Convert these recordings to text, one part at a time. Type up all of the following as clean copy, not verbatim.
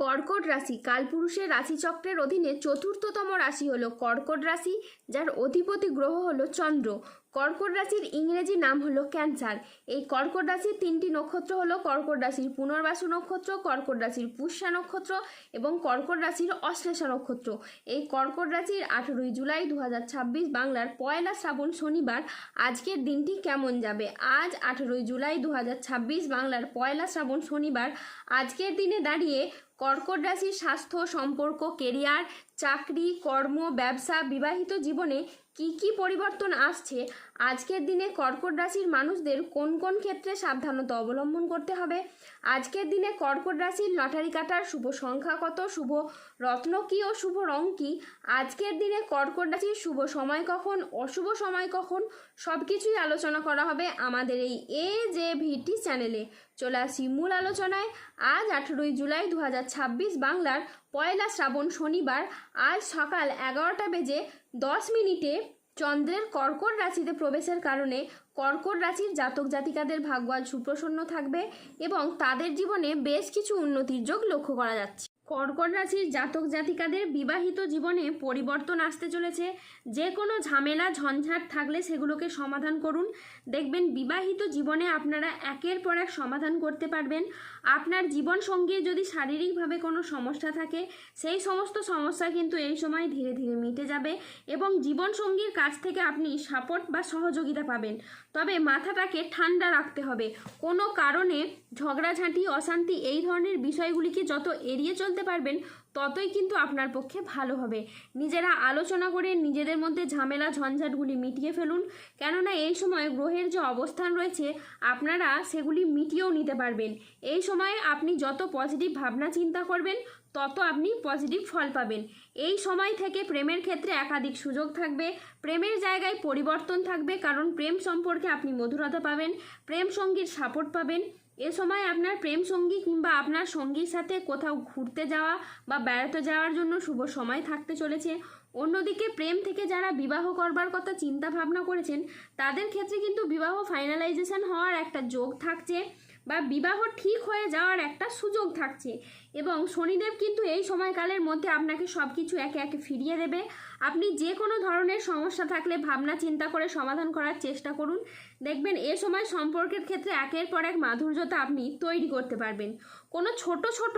কর্কট রাশি কালপুরুষের রাশিচক্রের অধীনে চতুর্থতম রাশি হলো কর্কট রাশি, যার অধিপতি গ্রহ হলো চন্দ্র। কর্কট রাশির ইংরেজি নাম হলো ক্যান্সার। এই কর্কট রাশির তিনটি নক্ষত্র হলো কর্কট রাশির পুনর্বাসু নক্ষত্র, কর্কট রাশির পুষ্যা নক্ষত্র এবং কর্কট রাশির অশ্লেষা নক্ষত্র। এই কর্কট রাশির 18 জুলাই 2026 বাংলার পয়লা শ্রাবণ শনিবার আজকের দিনটি কেমন যাবে। আজ 18 জুলাই 2026 বাংলার পয়লা শ্রাবণ শনিবার আজকের দিনে দাঁড়িয়ে কর্কট রাশির স্বাস্থ্য, সম্পর্ক, কেরিয়ার, চাকরি, কর্ম, ব্যবসা, বিবাহিত জীবনে কি কি পরিবর্তন আসছে, আজকের দিনে কর্কট রাশির মানুষদের কোন কোন ক্ষেত্রে সাবধানতা অবলম্বন করতে হবে, আজকের দিনে কর্কট রাশির লটারি কাটার শুভ সংখ্যা কত, শুভ রত্ন কী ও শুভ রং কী, আজকের দিনে কর্কট রাশির শুভ সময় কখন, অশুভ সময় কখন, সব কিছুই আলোচনা করা হবে আমাদের এই AJVT চ্যানেলে। চলে আসি মূল আলোচনায়। আজ 18 জুলাই 2026 বাংলার পয়লা শ্রাবণ শনিবার আজ সকাল 11টা বেজে 10 মিনিটে চন্দ্রের কর্কট রাশিতে প্রবেশের কারণে কর্কট রাশির জাতক জাতিকাদের ভাগ্য আজ সুপ্রসন্ন থাকবে এবং তাদের জীবনে বেশ কিছু উন্নতির যোগ লক্ষ্য করা যাচ্ছে। কর্কট রাশির জাতক জাতিকাদের বিবাহিত জীবনে পরিবর্তন আসতে চলেছে। যে কোনো ঝামেলা ঝঞ্ঝাট থাকলে সেগুলোকে সমাধান করুন, দেখবেন বিবাহিত জীবনে আপনারা একের পর এক সমাধান করতে পারবেন। আপনার জীবন সঙ্গীর যদি শারীরিকভাবে কোনো সমস্যা থাকে সেই সমস্ত সমস্যা কিন্তু এই সময় ধীরে ধীরে মিটে যাবে এবং জীবন সঙ্গীর কাছ থেকে আপনি সাপোর্ট বা সহযোগিতা পাবেন। তবে মাথাটাকে ঠান্ডা রাখতে হবে। কোনো কারণে ঝগড়াঝাঁটি, অশান্তি এই ধরনের বিষয়গুলিকে যত এড়িয়ে চলতে পারবেন ততই কিন্তু আপনার পক্ষে ভালো হবে। নিজেরা আলোচনা করে নিজেদের মধ্যে ঝামেলা ঝঞ্ঝাটগুলি মিটিয়ে ফেলুন, কেননা এই সময় গ্রহের যে অবস্থান রয়েছে আপনারা সেগুলি মিটিয়েও নিতে পারবেন। এই সময়ে আপনি যত পজিটিভ ভাবনা চিন্তা করবেন তত আপনি পজিটিভ ফল পাবেন। এই সময় থেকে প্রেমের ক্ষেত্রে একাধিক সুযোগ থাকবে, প্রেমের জায়গায় পরিবর্তন থাকবে, কারণ প্রেম সম্পর্কে আপনি মধুরতা পাবেন, প্রেম সঙ্গীর সাপোর্ট পাবেন। এ সময় আপনার প্রেম সঙ্গী কিংবা আপনার সঙ্গীর সাথে কোথাও ঘুরতে যাওয়া বা বেড়াতে যাওয়ার জন্য শুভ সময় থাকতে চলেছে। অন্যদিকে প্রেম থেকে যারা বিবাহ করবার কথা চিন্তা ভাবনা করেছেন তাদের ক্ষেত্রে কিন্তু বিবাহ ফাইনালাইজেশন হওয়ার একটা যোগ থাকছে বা বিবাহ ঠিক হয়ে যাওয়ার একটা সুযোগ থাকছে এবং শনিদেব কিন্তু এই সময়কালের মধ্যে আপনাকে সব কিছু একে একে ফিরিয়ে দেবে। আপনি যে কোনো ধরনের সমস্যা থাকলে ভাবনা চিন্তা করে সমাধান করার চেষ্টা করুন, দেখবেন এ সময় সম্পর্কের ক্ষেত্রে একের পর এক মাধুর্যতা আপনি তৈরি করতে পারবেন। কোনো ছোট ছোট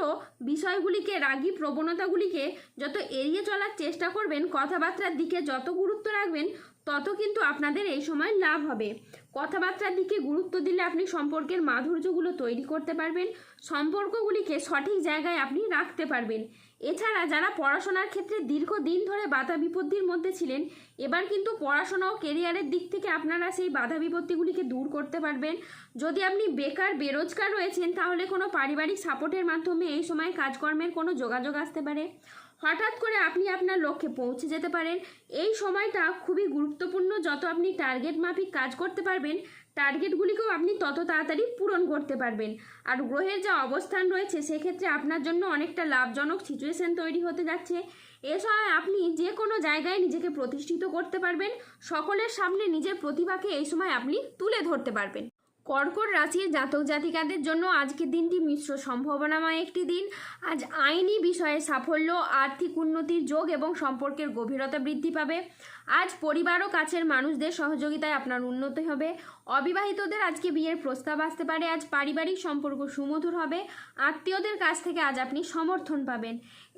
বিষয়গুলিকে, রাগী প্রবণতাগুলিকে যত এড়িয়ে চলার চেষ্টা করবেন, কথাবার্তার দিকে যত গুরুত্ব রাখবেন তত কিন্তু আপনাদের এই সময় লাভ হবে। কথাবার্তার দিকে গুরুত্ব দিলে আপনি সম্পর্কের মাধুর্যগুলো তৈরি করতে পারবেন, সম্পর্কগুলিকে সঠিক জায়গায় আপনি রাখতে পারবেন। এছাড়া যারা পড়াশোনার ক্ষেত্রে দীর্ঘদিন ধরে বাধা বিপত্তির মধ্যে ছিলেন, এবার কিন্তু পড়াশোনা ও কেরিয়ারের দিক থেকে আপনারা সেই বাধা বিপত্তিগুলিকে দূর করতে পারবেন। যদি আপনি বেকার বেরোজগার রয়েছেন তাহলে কোনো পারিবারিক সাপোর্টের মাধ্যমে এই সময় কাজকর্মের কোনো যোগাযোগ আসতে পারে। হঠাৎ করে আপনি আপনার লক্ষ্যে পৌঁছে যেতে পারেন। এই সময়টা খুবই গুরুত্বপূর্ণ। যত আপনি টার্গেট মাফিক কাজ করতে পারবেন টার্গেটগুলিকেও আপনি তত তাড়াতাড়ি পূরণ করতে পারবেন। আর গ্রহের যা অবস্থান রয়েছে সেক্ষেত্রে আপনার জন্য অনেকটা লাভজনক সিচুয়েশন তৈরি হতে যাচ্ছে। এ সময় আপনি যে কোনো জায়গায় নিজেকে প্রতিষ্ঠিত করতে পারবেন, সকলের সামনে নিজের প্রতিভাকে এই সময় আপনি তুলে ধরতে পারবেন। কর্কট রাশির জাতক জাতিকাদের জন্য আজকের দিনটি মিশ্র সম্ভাবনাময় একটি দিন। আজ আইনি বিষয়ে সাফল্য, আর্থিক উন্নতির যোগ এবং সম্পর্কের গভীরতা বৃদ্ধি পাবে। আজ পরিবার ও কাছের মানুষদের সহযোগিতায় আপনার উন্নতি হবে। অবিবাহিতদের আজকে বিয়ের প্রস্তাব আসতে পারে। আজ পারিবারিক সম্পর্ক সুমধুর হবে। আত্মীয়দের কাছ থেকে আজ আপনি সমর্থন পাবেন।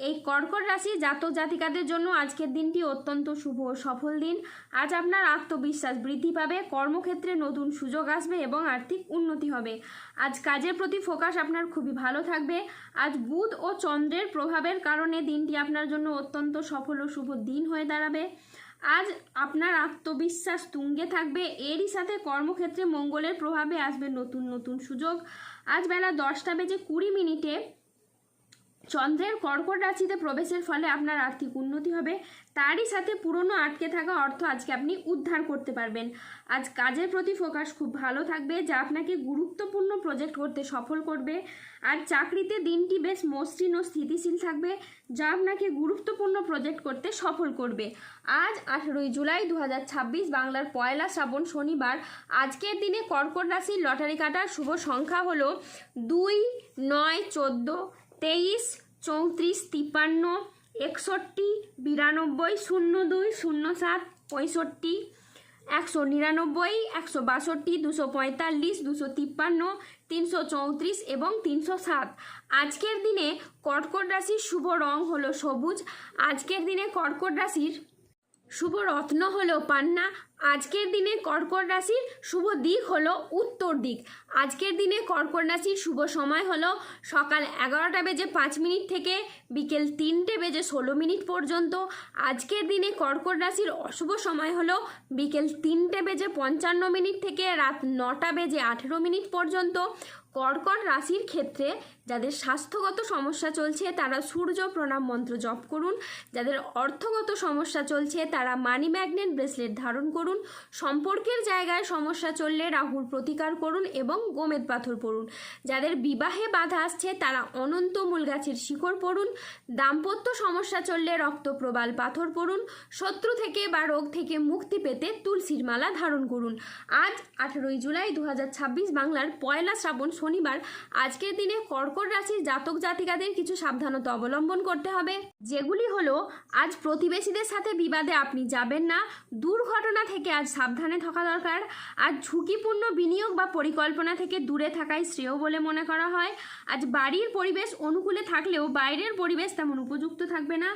এই কর্কট রাশির জাতক জাতিকাদের জন্য আজকের দিনটি অত্যন্ত শুভ ও সফল দিন। আজ আপনার আত্মবিশ্বাস বৃদ্ধি পাবে, কর্মক্ষেত্রে নতুন সুযোগ আসবে এবং আর্থিক উন্নতি হবে। আজ কাজের প্রতি ফোকাস আপনার খুবই ভালো থাকবে। আজ বুধ ও চন্দ্রের প্রভাবের কারণে দিনটি আপনার জন্য অত্যন্ত সফল ও শুভ দিন হয়ে দাঁড়াবে। আজ আপনার আত্মবিশ্বাস তুঙ্গে থাকবে। এরই সাথে কর্মক্ষেত্রে মঙ্গলের প্রভাবে আসবে নতুন নতুন সুযোগ। আজ বেলা 10টা বেজে 20 মিনিটে চন্দ্রের কর্কট রাশিতে প্রবেশের ফলে আপনার আর্থিক উন্নতি হবে। তারই সাথে পুরনো আটকে থাকা অর্থ আজকে আপনি উদ্ধার করতে পারবেন। আজ কাজের প্রতি ফোকাস খুব ভালো থাকবে, যা আপনাকে গুরুত্বপূর্ণ প্রজেক্ট করতে সফল করবে। আর চাকরিতে দিনটি বেশ মসৃণ ও স্থিতিশীল থাকবে, যা আপনাকে গুরুত্বপূর্ণ প্রজেক্ট করতে সফল করবে। আজ 18 জুলাই 2026 বাংলার পয়লা শ্রাবণ শনিবার আজকের দিনে কর্কট রাশির লটারি কাটার শুভ সংখ্যা হলো 2, 9, 14, 23, 34, 53, 61, 92, 02, 07, 65, 199, 162, 245, 253, 334 এবং 307। আজকের দিনে কর্কট রাশির শুভ রং হলো সবুজ। আজকের দিনে কর্কট রাশির শুভ রত্ন হলো পান্না। আজকের দিনে কর্কট রাশির শুভ দিক হলো উত্তর দিক। আজকের দিনে কর্কট রাশির শুভ সময় হলো সকাল 11:05 থেকে বিকেল 3:16 পর্যন্ত। আজকের দিনে কর্কট রাশির অশুভ সময় হলো বিকেল 3:55 থেকে রাত 9:18 পর্যন্ত। কর্কট রাশির ক্ষেত্রে যাদের স্বাস্থ্যগত সমস্যা চলছে তারা সূর্য প্রণাম মন্ত্র জপ করুন। যাদের অর্থগত সমস্যা চলছে তারা মানি ম্যাগনেট ব্রেসলেট ধারণ করুন। সম্পর্কের জায়গায় সমস্যা চললে রাহুর প্রতিকার করুন এবং গোমেদ পাথর পড়ুন। যাদের বিবাহে বাধা আসছে তারা অনন্ত মূল গাছের শিকড় পড়ুন। দাম্পত্য সমস্যা চললে রক্তপ্রবাল পাথর পড়ুন। শত্রু থেকে বা রোগ থেকে মুক্তি পেতে তুলসীর মালা ধারণ করুন। আজ 18 জুলাই 2026 বাংলার 1 শ্রাবণ শনিবার। আজকের দিনে কর্কট রাশির জাতক জাতিকাদের কিছু সাবধানতা অবলম্বন করতে হবে, যেগুলি হলো আজ প্রতিবেশীদের সাথে বিবাদে আপনি যাবেন না। দুর্ঘটনা থেকে আজ সাবধানে থাকা দরকার। আজ ঝুঁকিপূর্ণ বিনিয়োগ বা পরিকল্পনা থেকে দূরে থাকাই শ্রেয় বলে মনে করা হয়। আজ বাড়ির পরিবেশ অনুকূলে থাকলেও বাইরের পরিবেশ তেমন উপযুক্ত থাকবে না।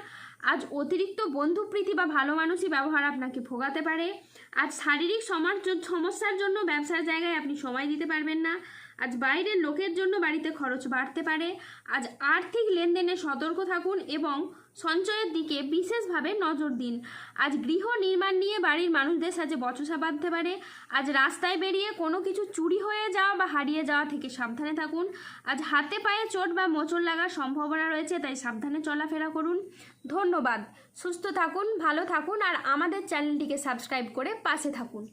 আজ অতিরিক্ত বন্ধুপ্রীতি বা ভালো মানুষই ব্যবহার আপনাকে ভোগাতে পারে। আজ শারীরিক সমস্যার জন্য ব্যবসার জায়গায় আপনি সময় দিতে পারবেন না। আজ বাইরের লোকের জন্য বাড়িতে খরচ বাড়তে পারে। আজ আর্থিক লেনদেনে সতর্ক থাকুন এবং সঞ্চয়ের দিকে বিশেষভাবে নজর দিন। আজ গৃহ নির্মাণ নিয়ে বাড়ির মানুষদের সাথে বচসা বাঁধতে পারে। আজ রাস্তায় বেরিয়ে কোনো কিছু চুরি হয়ে যাওয়া বা হারিয়ে যাওয়া থেকে সাবধানে থাকুন। আজ হাতে পায়ে চোট বা মোচড় লাগার সম্ভাবনা রয়েছে, তাই সাবধানে চলাফেরা করুন। ধন্যবাদ। সুস্থ থাকুন, ভালো থাকুন আর আমাদের চ্যানেলটিকে সাবস্ক্রাইব করে পাশে থাকুন।